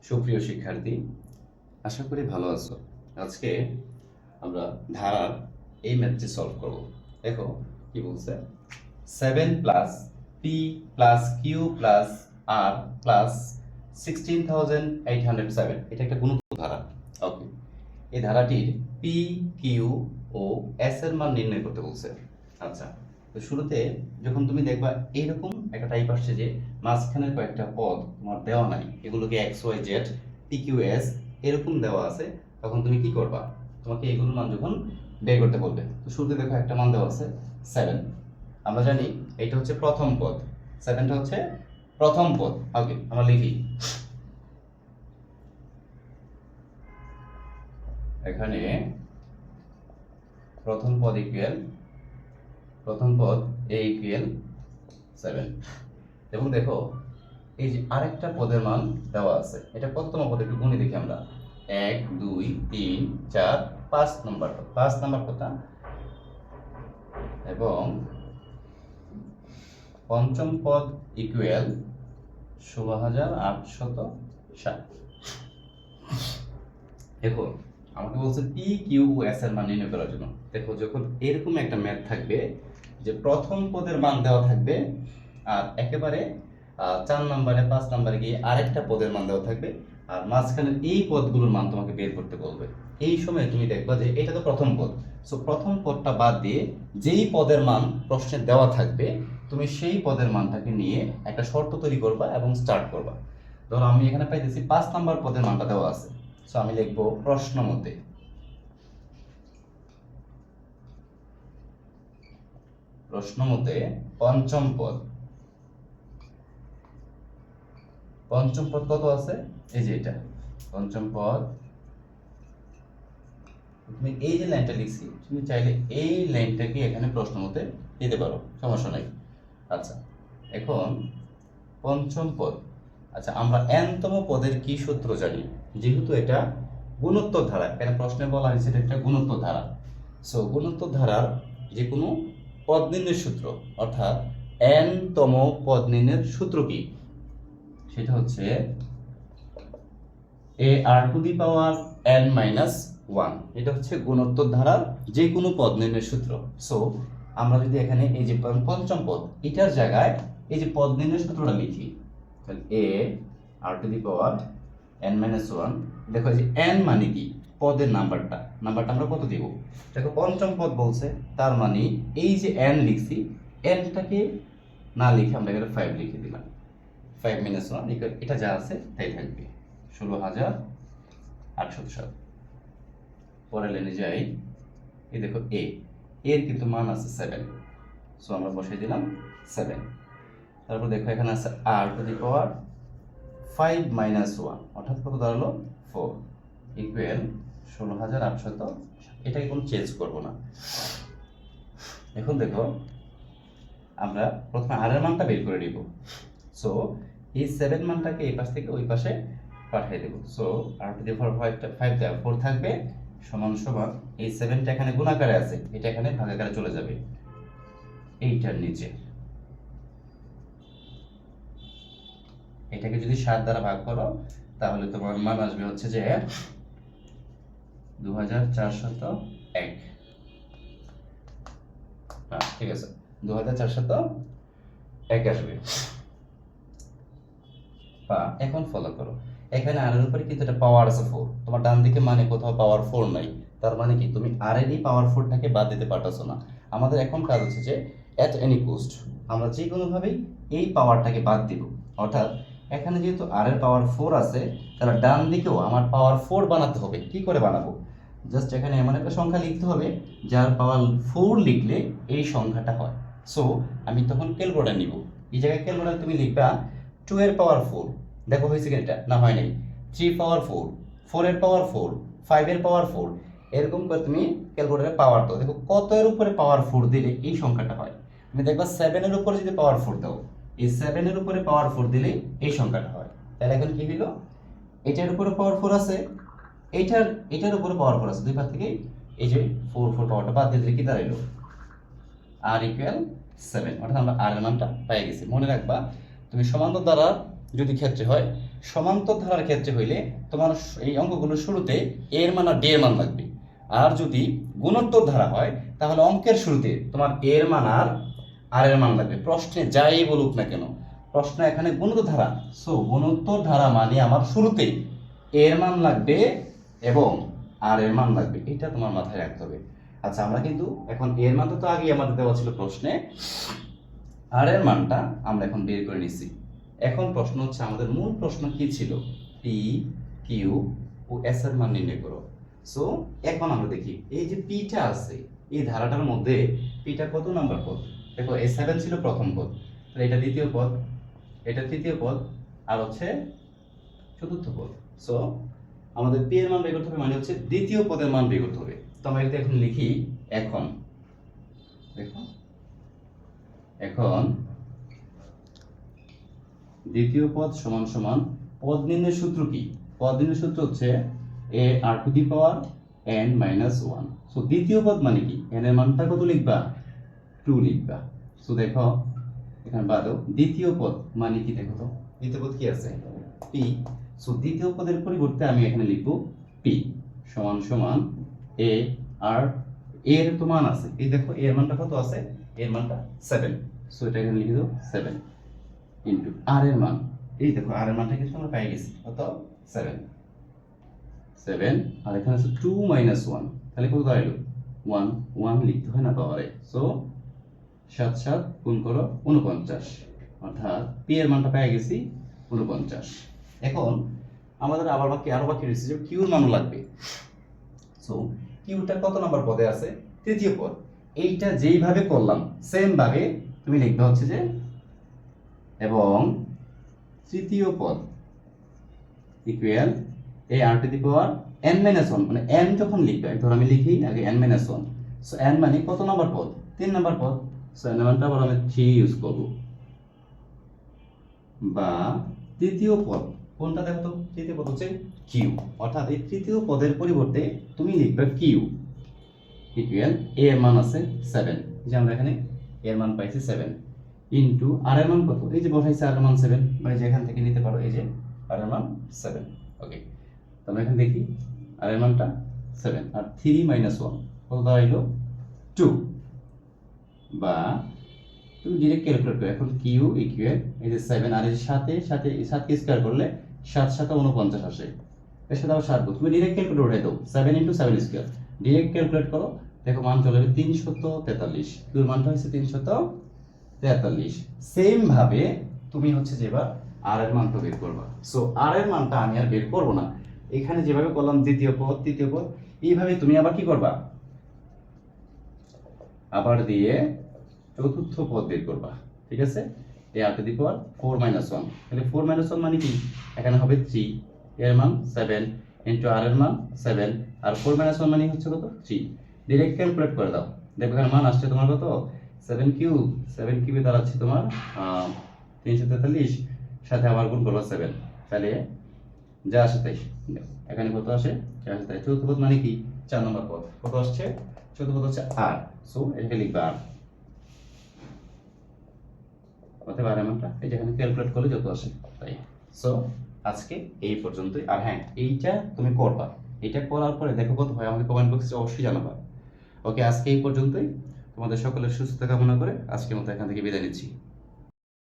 সুপ্রিয় শিক্ষার্থী, আশা করি ভালো আছো। আজকে আমরা ধারার এই ম্যাথটি সলভ করব। দেখো কি বলছে, 7 plus p plus q plus r plus 16,807, এটা একটা গুণিত ধারা। ওকে, এই ধারাটির পি কিউ ও এস এর মান নির্ণয় করতে বলছে। আচ্ছা, তো শুরুতে যখন তুমি দেখবা এইরকম একটা টাইপ আসছে যে মাঝখানের কয়েকটা পদ তোমার দেওয়া নাই, এগুলোকে X Y Z P Q S এরকম দেওয়া আছে, তখন তুমি কি করবা? তোমাকে এগুলোর মান যখন বের করতে বলবে, তো শুরুতে দেখো একটা মান দেওয়া আছে 7। আমরা জানি এটা হচ্ছে প্রথম পদ, 7টা হচ্ছে প্রথম পদ। ওকে, আমরা লিখি এখানে প্রথম পদ ইকুয়াল a ইকুয়াল 7। এবং দেখো এই যে আরেকটা পদের মান দেওয়া আছে, এটা কততম পদ একটু গুণে দেখি আমরা। 1 2 3 4 5 নম্বর পদ, 5 নম্বর পদটা। এবং পঞ্চম পদ ইকুয়াল 16,807। দেখো আমাকে বলছে পি কিউ এস এর মান নির্ণয় করার জন্য। দেখো যখন এরকম একটা ম্যাথ থাকবে যে প্রথম পদের মান দেওয়া থাকবে আর একেবারে 4 নম্বরে 5 নম্বরে গিয়ে আরেকটা পদের মান দেওয়া থাকবে, আর মাঝখানে এই পদগুলোর মান তোমাকে বের করতে বলবে, এই সময় তুমি দেখবা যে এটা তো প্রথম পদ। সো প্রথম পদটা বাদ দিয়ে যেই পদের মান প্রশ্নে দেওয়া থাকবে তুমি সেই পদের মানটাকে নিয়ে একটা শর্ত তৈরি করবা এবং স্টার্ট করবা। ধরো আমি এখানে পাইতেছি 5 নম্বর পদের মানটা দেওয়া আছে, সো আমি লিখব প্রশ্ন মতে পঞ্চম পদ। পঞ্চম পদ কত আছে? এই যে এটা পঞ্চম পদ। তুমি এই যে লাইনটা লিখছি, তুমি চাইলে এই লাইনটাকে এখানে প্রশ্ন মতে দিতে পারো, সমস্যা নাই। আচ্ছা, এখন পঞ্চম পদ। আচ্ছা, আমরা n তম পদের কি সূত্র জানি? যেহেতু এটা গুণোত্তর ধারা, এখানে প্রশ্নে বলা হয়েছে এটা একটা গুণোত্তর ধারা। সো গুণোত্তর ধারার যে কোনো পদ নির্ণয়ের সূত্র, অর্থাৎ n তম পদ নির্ণয়ের সূত্র কি? সেটা হচ্ছে a r to the power n minus 1। এটা হচ্ছে গুণোত্তর ধারার যে কোনো পদ নির্ণয়ের সূত্র। সো আমরা যদি এখানে এই যে পঞ্চম পদ, এটার জায়গায় এই যে পদ নির্ণয়ের সূত্রটা লিখি, তাহলে a r to the power n minus 1। দেখো যে n মানে কি? পদের নাম্বারটা আমরা কত দিব? দেখো পঞ্চম পদ বলছে, তার মানে এই যে n লিখছি, nটাকে না লিখে আমরা এখানে 5 লিখে দিলাম। 5 মাইনাস 1 এটা যা আছে তাই থাকবে, 16,807। পরের লাইনে যাই, এই দেখো এর কিন্তু মান আছে 7, সো আমরা বসাই দিলাম 7। তারপর দেখো এখানে আছে r to the power 5 minus 1, অর্থাৎ কত দাঁড়ালো? 4 ইকুয়াল 16,800। এটাকে কোনো চেঞ্জ করব না। এখন দেখো আমরা প্রথমে r এর মানটা বের করে নিব। সো এই 7 মানটাকে এই পাশ থেকে ওই পাশে পাঠিয়ে দেব। সো r টু দি পাওয়ার 5 দেওয়া 4 থাকবে, সমান সমান এই 7টা এখানে গুণাকারে আছে, এটা এখানে ভাগাকারে চলে যাবে এইটার নিচে। এটাকে যদি 7 দ্বারা ভাগ করো তাহলে তোমার মান আসবে হচ্ছে যে 2,401। হ্যাঁ ঠিক আছে, 2,401 আসবে। বা এখন ফলো করো, এখানে r এর উপরে কিন্তু এটা পাওয়ার আছে 4, তোমার ডান দিকে মানে কোথাও পাওয়ার 4 নাই, তার মানে কি তুমি r এর এই পাওয়ার 4টাকে বাদ দিতে পারতেছো না। আমাদের এখন কাজ হচ্ছে যে এট এনি কস্ট আমরা যে কোনো ভাবেই এই পাওয়ারটাকে বাদ দিব। অর্থাৎ এখানে যেহেতু r এর পাওয়ার 4 আছে, তাহলে ডান দিকেও আমার পাওয়ার 4 বানাতে হবে। কি করে বানাবো? জাস্ট এখানে এমন একটা সংখ্যা লিখতে হবে যার পাওয়ার 4 লিখলে এই সংখ্যাটা হয়। সো আমি তখন ক্যালকুলেটর নিব, এই জায়গায় ক্যালকুলেটর তুমি লিখবা 2 এর পাওয়ার 4। দেখো হয়েছে কি? এটা না হয় নাই। 3 পাওয়ার 4, 4 এর পাওয়ার 4, 5 এর পাওয়ার 4, এরকম করে তুমি ক্যালকুলেটরে পাওয়ার দাও। দেখো কত এর উপরে পাওয়ার 4 দিলে এই সংখ্যাটা হয়। তুমি দেখবা 7 এর উপরে যদি পাওয়ার 4 দাও, এই 7 এর উপরে পাওয়ার 4 দিলে এই সংখ্যাটা হয়। তাহলে এখন কি হলো? এটার উপরে পাওয়ার 4 আছে, এটার উপরে পাওয়ার 4 আছে, দুই পাশ থেকে এই যে 4 পাওয়ারটা বাদ দিলে কি দাঁড়াইলো? r equal 7। অর্থাৎ আমরা r এর মানটা পেয়ে গেছি। মনে রাখবা তুমি সমান্তর দ্বারা যদি ক্ষেত্রে হয়, সমান্তর ধারার ক্ষেত্রে হইলে তোমার এই অঙ্কগুলোর শুরুতে এর মান আর ডি এর মান লাগবে। আর যদি গুণোত্তর ধারা হয় তাহলে অঙ্কের শুরুতে তোমার এর মান আর এর মান লাগবে। প্রশ্নে যাই বলুক না কেন, প্রশ্ন এখানে গুণোত্তর ধারা, সো গুণোত্তর ধারা মানে আমার শুরুতে এর মান লাগবে এবং আর এর মান লাগবে, এটা তোমার মাথায় রাখতে হবে। আচ্ছা, আমরা কিন্তু এখন এর মানটা তো আগেই আমাদের দেওয়া ছিল প্রশ্নে, আর এর মানটা আমরা এখন বের করে নিছি। এখন প্রশ্ন হচ্ছে, আমাদের মূল প্রশ্ন কি ছিল? পি, কিউ ও এস এর মান নির্ণয় করো। সো এখন আমরা দেখি এই যে পিটা আছে, এই ধারাটার মধ্যে পিটা কত নাম্বার পদ? দেখো এই 7 ছিল প্রথম পদ, তাহলে এটা দ্বিতীয় পদ, এটা তৃতীয় পদ, আর হচ্ছে চতুর্থ পদ। সো আমাদের পি এর মান বের করতে হবে, মানে হচ্ছে দ্বিতীয় পদের মান বের করতে হবে। তো আমরা এটা এখন লিখি। এখন দেখো, এখন দ্বিতীয় পদ সমান সমান পদ নির্ণয়ের সূত্র কি? পদ নির্ণয়ের সূত্র হচ্ছে a r to the power n minus 1। So দ্বিতীয় পদ মানে কি? n এর মানটা কত লিখবা? 2 লিখবা। সো দেখো এখানে বাদও দ্বিতীয় পদ মানে কি? দেখো তো দ্বিতীয় পদ কি আছে? p। সো দ্বিতীয় পদের পরিবর্তে আমি এখানে লিখব p সমান সমান a r, এর তো মান আছে, এই দেখো এর মানটা কত আছে? এর মানটা 7। সো এটা এখানে লিখে দাও 7 ইনটু আর এর মান, এই দেখো আর এর মানটা কিন্তু আমরা পেয়ে গেছি, কত? 7 আর এখানে আছে 2 মাইনাস 1, তাহলে কত দাঁড়ালো? 1 1 লিখতে হয় না পাওয়ারে। সো 7 7 গুণ করো 49, অর্থাৎ পি এর মানটা পেয়ে গেছি 49। এখন আমাদের আরো বাকি রয়েছে যে কিউর মানও লাগবে। সো কিউটা কত নাম্বার পদে আছে? তৃতীয় পদ। এইটা যেইভাবে করলাম সেম ভাবে তুমি লিখবে হচ্ছে যে এবং তৃতীয় পদ equal a r to the power n minus 1, মানে n যখন লিখবে, ধর আমি লিখি আগে n মাইনাস 1। সো n মানে কত নাম্বার পদ? 3 নাম্বার পদ। সো n মানটা আবার আমি 3 ইউজ করব, বা তৃতীয় পদ কোনটা দেখো তো? তৃতীয় পদ হচ্ছে কিউ, অর্থাৎ এই তৃতীয় পদের পরিবর্তে তুমি লিখবে কিউ ইকুয়াল a এর মান আছে 7, যে আমরা এখানে এর মান পাইছি 7 ইনটু আর এর মান কত? এই যে বসাইছে আর এর মান 7, মানে যে এখান থেকে নিতে পারো, এই যে আর এর মান 7। ওকে, তো আমরা এখানে দেখি আর এর মানটা 7 আর 3 মাইনাস 1 কত দাঁড়াইলো? 2। বা তুমি ডিরেক্ট ক্যালকুলেট করো, এখন কিউ ইকুয়াল এই যে 7 আর এই যে 7 কে স্কয়ার করলে 7 7 49 আসে, এর সাথে আবার 7 তুমি ডিরেক্ট ক্যালকুলেটর উঠাই দাও, 7 ইনটু 7 স্কয়ার ডিরেক্ট ক্যালকুলেট করো, দেখো মান চলে যাবে 343। কিউর মানটা হচ্ছে 343। সেম ভাবে তুমি হচ্ছে যে এবার আর এর মানটা বের করবা। সো আর এর মানটা আমি আর বের করব না, এখানে যেভাবে করলাম দ্বিতীয় পদ তৃতীয় পদ, এইভাবে তুমি আবার কি করবা? আবার দিয়ে চতুর্থ পদ বের করবা, ঠিক আছে? a r to the power 4 minus 1, তাহলে 4 মাইনাস 1 মানে কি? এখানে হবে 3, এর মান 7 ইনটু আর এর মান 7, আর 4 মাইনাস 1 মানে হচ্ছে কত? 3। ডাইরেক্ট ক্যালকুলেট করে দাও, দেখো এখানে মান আসছে তোমার কত? 7 কিউবে দাঁড়াচ্ছে তোমার 343, সাথে আবার গুণ করবা 7, তাহলে যা আসে তাই। এখানে কত আসে? যা আসে তাই। চতুর্থ পদ মানে কি? 4 নম্বর পদ। কত আসছে? চতুর্থ পদ হচ্ছে আর। সো এটা লিখবা আর, অতএব আর মানটা এই যেখানে ক্যালকুলেট করলে যত আসে তাই। সো আজকে এই পর্যন্তই। আর হ্যাঁ, এইটা তুমি করবা, এটা করার পরে দেখো কত হয় আমাকে কমেন্ট বক্সে অবশ্যই জানাবা। ওকে, আজকে এই পর্যন্তই। তোমাদের সকলের সুস্থতা কামনা করে আজকের মতো এখান থেকে বিদায় নিচ্ছি।